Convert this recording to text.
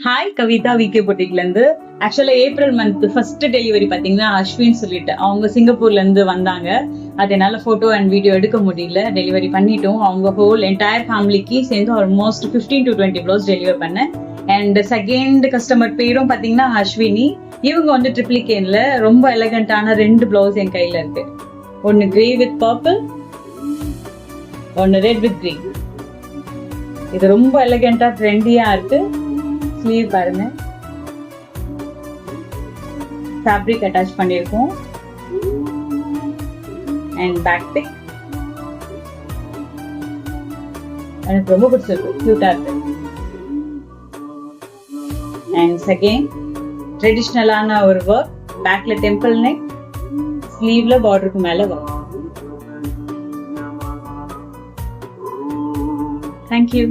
Hi Kavitha VK பொட்டிக்ல இருந்து. ஆக்சுவலா April month first delivery பாத்தீங்கன்னா அஸ்வின் சொல்லிட்டு அவங்க சிங்கப்பூர்ல இருந்து வந்தாங்க. அது என்னால போட்டோ அண்ட் வீடியோ எடுக்க முடியல. டெலிவரி பண்ணிட்டோம். அவங்க ஹோல் என்டையர் ஃபேமிலிக்கு சேர்ந்து ஆல்மோஸ்ட் 15 to 20 ப்ளவுஸ் டெலிவர் பண்ணேன். அண்ட் செகண்ட் கஸ்டமர் பேரும் பாத்தீங்கன்னா அஸ்வினி. இவங்க வந்து ட்ரிப்ளிகேன்ல ரொம்ப எலகண்டான 2 ப்ளவுஸ் என் கையில இருக்கு. ஒன்னு கிரே வித் பர்பிள், ஒன்னு ரெட் வித் கிரீன். இது ரொம்ப எலகண்டா ட்ரெண்டியா இருக்கு. ஸ்லீவ் பாருங்க, ஃபேப்ரிக் அட்டாச் பண்ணிருக்கோம் அண்ட் பேக் பிக் எனக்கு ரொம்ப பிடிச்சிருக்கு, கியூட்டா இருக்கு. அண்ட் செகண்ட் ட்ரெடிஷ்னலான ஒரு ஒர்க், பேக்ல டெம்பிள் நெக், ஸ்லீவ்ல பார்டருக்கு மேல ஒர்க். தேங்க்யூ.